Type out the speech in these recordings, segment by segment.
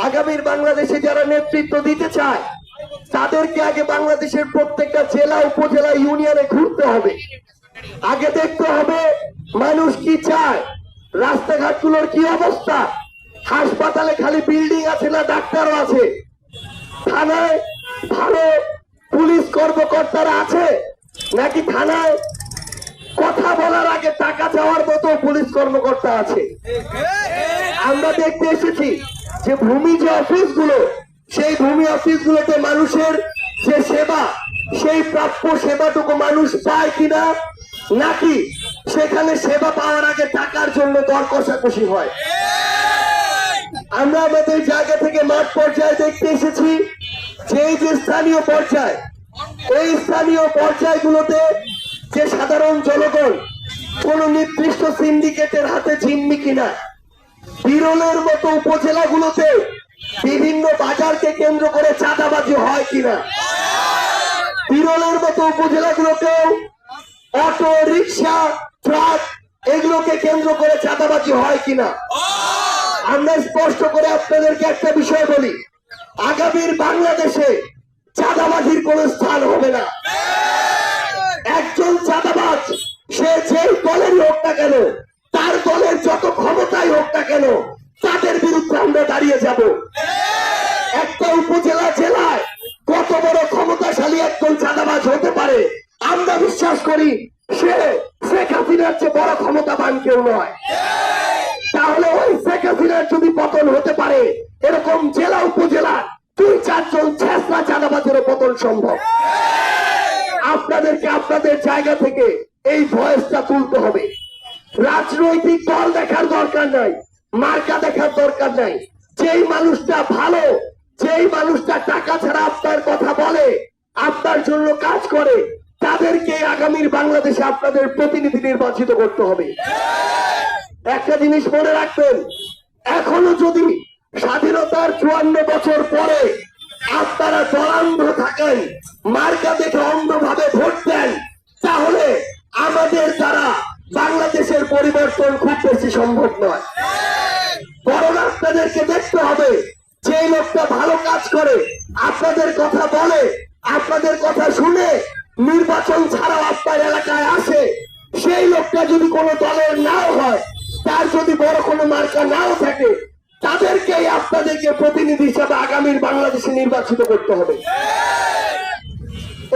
আগামীর বাংলাদেশে যারা নেতৃত্ব দিতে চায় তাদেরকে আগে বাংলাদেশের প্রত্যেকটা জেলা উপজেলা ইউনিয়নে ঘুরতে হবে। আগে দেখতে হবে মানুষ কি চায়, রাস্তাঘাটগুলোর কি অবস্থা, হাসপাতালে খালি বিল্ডিং আছে না ডাক্তারও আছে, থানায় ভালো পুলিশ কর্মকর্তারা আছে নাকি থানায় কথা বলার আগে টাকা চাওয়ার মতো পুলিশ কর্মকর্তা আছে। আমরা দেখতে এসেছি যে ভূমি যে অফিসগুলো, সেই ভূমি অফিসগুলোতে মানুষের যে সেবা, সেই প্রাপ্য সেবাটুকু মানুষ পায় কিনা, নাকি সেখানে সেবা পাওয়ার আগে টাকার জন্য দর কষাকষি হয়। আমরা আমাদের জায়গা থেকে মাঠ পর্যায়ে দেখতে এসেছি যে স্থানীয় পর্যায়, এই স্থানীয় পর্যায়গুলোতে যে সাধারণ জনগণ কোন নির্দিষ্ট সিন্ডিকেটের হাতে জিম্মি কিনা, বিরলের মতো উপজেলাগুলোতে বিভিন্ন বাজারকে কেন্দ্র করে চাঁদাবাজি হয় কিনা, বিরলের মতো উপজেলাগুলোতেও অটো রিক্সা ট্রাক এগুলোকে কেন্দ্র করে চাঁদাবাজি হয় কিনা। আমরা স্পষ্ট করে আপনাদেরকে একটা বিষয় বলি, আগামীর বাংলাদেশে চাঁদাবাজির কোন স্থান হবে না। একজন চাঁদাবাজ সে যেই দলেরই হোক না কেন, তার দলের যত ক্ষমতাই হোক না কেন, তাদের বিরুদ্ধে আমরা দাঁড়িয়ে যাব। একটা উপজেলা জেলায় কত বড় ক্ষমতাশালী একজন চাঁদাবাজ হতে পারে, আমরা বিশ্বাস করি সে শেখ হাসিনার চেয়ে বড় ক্ষমতাবান কেউ নয়। তাহলে ওই শেখ হাসিনার যদি পতন হতে পারে, এরকম জেলা উপজেলা 2-4 জন ছেঁচড়া চাঁদাবাজেরও পতন সম্ভব। আপনাদেরকে আপনাদের জায়গা থেকে এই ভয়েসটা তুলতে হবে। রাজনৈতিক দল দেখার দরকার নাই, মার্কা দেখার দরকার নাই। যেই মানুষটা ভালো, যেই মানুষটা টাকা ছাড়া আপনার কথা বলে, আপনার জন্য কাজ করে, তাদেরকে আগামীর বাংলাদেশে আপনাদের প্রতিনিধি নির্বাচিত করতে হবে। একটা জিনিস মনে রাখবেন, এখনো যদি স্বাধীনতার 54 বছর পরে আপনারা দলান্ধ থাকেন, মার্কা দেখে অন্ধভাবে ভোট দেন, তাহলে আমাদের দ্বারা বাংলাদেশের পরিবর্তন খুব বেশি সম্ভব নয়। বরং আপনাদেরকে দেখতে হবে যে লোকটা ভালো কাজ করে, আপনাদের কথা বলে, আপনাদের কথা শুনে নির্বাচন ছাড়াও আপনার এলাকায় আসে, সেই লোকটা যদি কোনো দলের নাও হয়, তার যদি বড় কোনো মার্কা নাও থাকে, তাদেরকেই আপনাদেরকে প্রতিনিধি হিসাবে আগামীর বাংলাদেশে নির্বাচিত করতে হবে।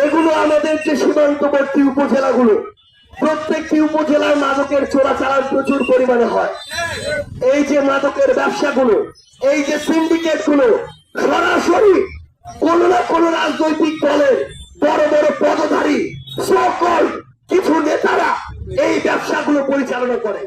এগুলো আমাদের যে সীমান্তবর্তী উপজেলাগুলো, প্রত্যেকটি উপজেলার মাদকের চোরাচালান প্রচুর পরিমাণে হয়। এই যে মাদকের ব্যবসাগুলো, এই যে সিন্ডিকেট গুলো, সরাসরি কোন না কোন রাজনৈতিক দলের বড় বড় পদধারী সকল কিছু নেতারা এই ব্যবসাগুলো পরিচালনা করে।